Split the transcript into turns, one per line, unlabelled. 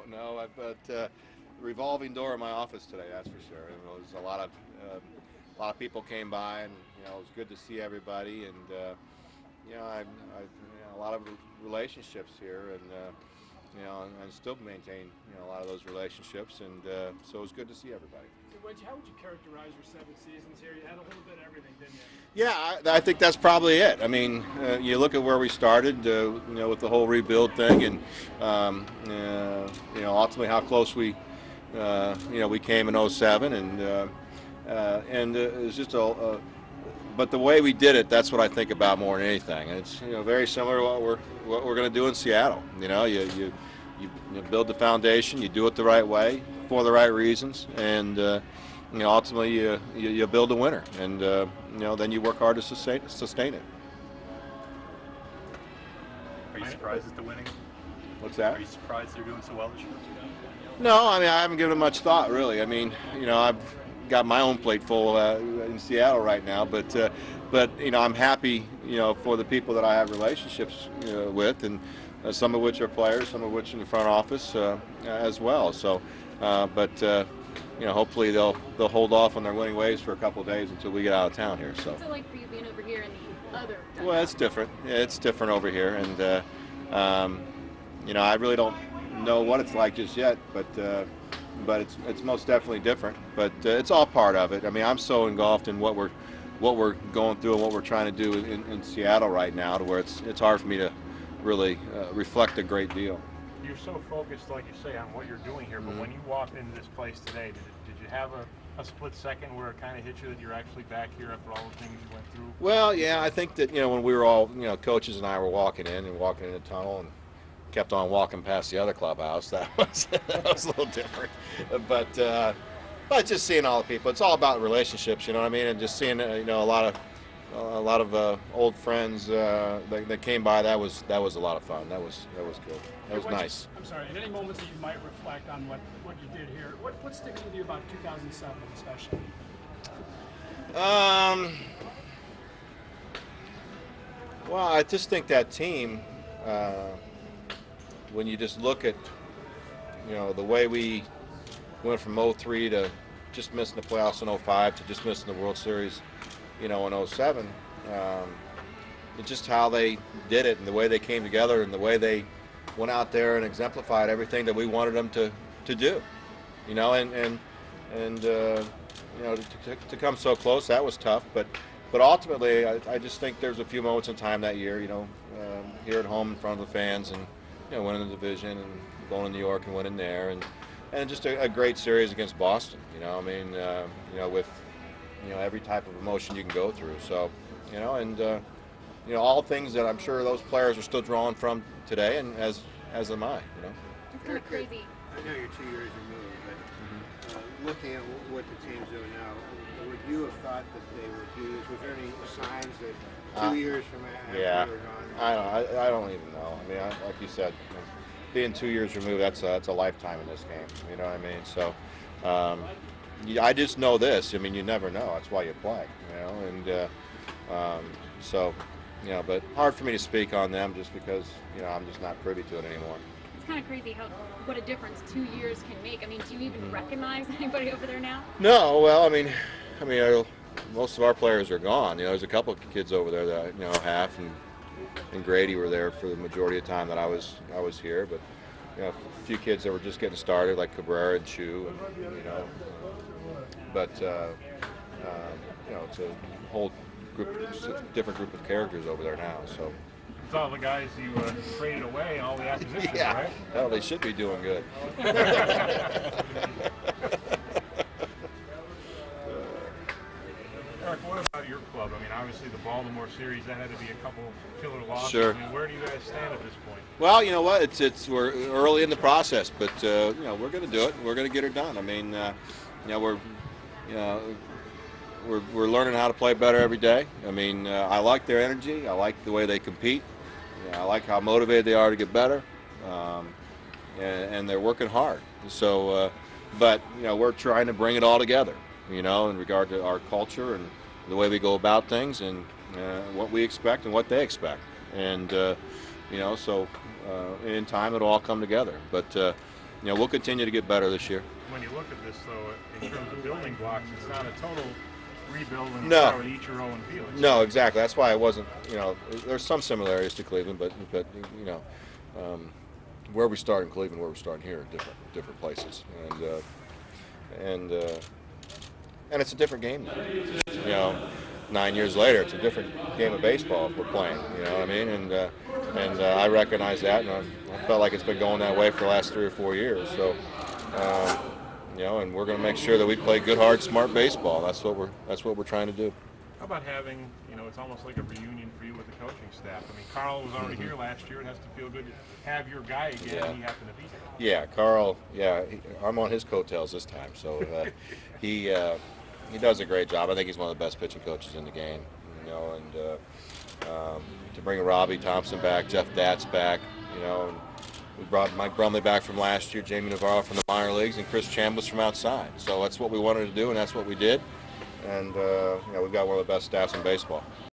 No, but revolving door in my office today, that's for sure. And it was a lot of people came by, and it was good to see everybody, and a lot of relationships here, and and still maintain a lot of those relationships, and so it was good to see everybody.
So, Wedge, how would you characterize your 7 seasons here? You had a little bit of everything, didn't you?
Yeah, I think that's probably it. I mean, you look at where we started, with the whole rebuild thing, and ultimately how close we came in '07, and it was just but the way we did it, that's what I think about more than anything. And it's very similar to what we're going to do in Seattle. You build the foundation, you do it the right way for the right reasons, and ultimately you build a winner, and then you work hard to sustain it.
Are you surprised at the winning?
What's that?
Are you surprised they're doing so well this year?
No, I mean I haven't given it much thought really. I mean I've got my own plate full in Seattle right now, but I'm happy for the people that I have relationships with, and some of which are players, some of which in the front office as well. So, hopefully they'll hold off on their winning ways for a couple of days until we get out of town here. So.
What's it like for you being over here in the other?
Well, it's different. It's different over here, and I really don't know what it's like just yet, but it's most definitely different. But it's all part of it. I mean, I'm so engulfed in what we're going through and what we're trying to do in Seattle right now, to where it's hard for me to really reflect a great deal.
You're so focused, like you say, on what you're doing here, but when you walked into this place today, did you have a split second where it kind of hit you that you're actually back here after all the things you went through?
Well, yeah, I think that when we were all, coaches and I were walking in the tunnel, and kept on walking past the other clubhouse, that was a little different. But just seeing all the people, it's all about relationships, you know what I mean, and just seeing a lot of old friends that came by. That was a lot of fun. That was good. That was nice.
I'm sorry. At any moments that you might reflect on what you did here, what sticks with you about 2007 especially?
Well, I just think that team, when you just look at the way we went from '03 to just missing the playoffs in '05 to just missing the World Series, in '07, it's just how they did it, and the way they came together, and the way they went out there and exemplified everything that we wanted them to do, and to come so close, that was tough, but ultimately I just think there's a few moments in time that year, here at home in front of the fans, and winning the division and going to New York and winning there, and just a great series against Boston. With every type of emotion you can go through. So, all things that I'm sure those players are still drawing from today, and as am I.
It's kind of crazy.
I know you're 2 years removed, but looking at what the team's doing now, would you have thought that they would do this? Was there any signs that 2 years from after they were gone?
I don't even know. I mean, like you said, being 2 years removed, that's a lifetime in this game. You know what I mean? So, I just know this. I mean, you never know. That's why you play. But hard for me to speak on them just because I'm just not privy to it anymore.
It's kind of crazy what a difference 2 years can make. I mean, do you even recognize anybody over there now?
No. Well, I mean, most of our players are gone. There's a couple of kids over there that Half and Grady were there for the majority of the time that I was here, but a few kids that were just getting started, like Cabrera and Chu, and but it's a whole different group of characters over there now. So
It's all the guys you traded away and all the acquisitions,
yeah.
right?
Well, they should be doing good.
Eric, what about your club? I mean, obviously the Baltimore series, that had to be a couple killer losses.
Sure.
I mean, where do you guys stand at this point?
Well, you know what? We're early in the process, but we're going to do it. We're going to get it done. I mean, we're learning how to play better every day. I mean, I like their energy. I like the way they compete. I like how motivated they are to get better, and they're working hard. So, but we're trying to bring it all together. In regard to our culture and the way we go about things, and what we expect and what they expect. And You know, so in time it'll all come together. But you know, we'll continue to get better this year.
When you look at this, though, in terms of building blocks, it's not a total rebuild when you
No.
start with Ichiro and Felix.
No, exactly. That's why I wasn't. You know, there's some similarities to Cleveland, but you know, where we start in Cleveland, where we're starting here, are different places, and it's a different game now. You know, 9 years later, it's a different game of baseball if we're playing. You know what I mean? And I recognize that, and I felt like it's been going that way for the last 3 or 4 years. So. You know, and we're going to make sure that we play good, hard, smart baseball. That's what we're trying to do.
How about having, you know, it's almost like a reunion for you with the coaching staff. I mean, Carl was already here last year. It has to feel good to have your guy again,
Yeah.
and he happened to be here.
Yeah, Carl. Yeah, I'm on his coattails this time, so he does a great job. I think he's one of the best pitching coaches in the game. You know, and to bring Robbie Thompson back, Jeff Datz back, you know. And we brought Mike Brumley back from last year, Jamie Navarro from the minor leagues, and Chris Chambliss from outside. So that's what we wanted to do, and that's what we did. And you know, we've got one of the best staffs in baseball.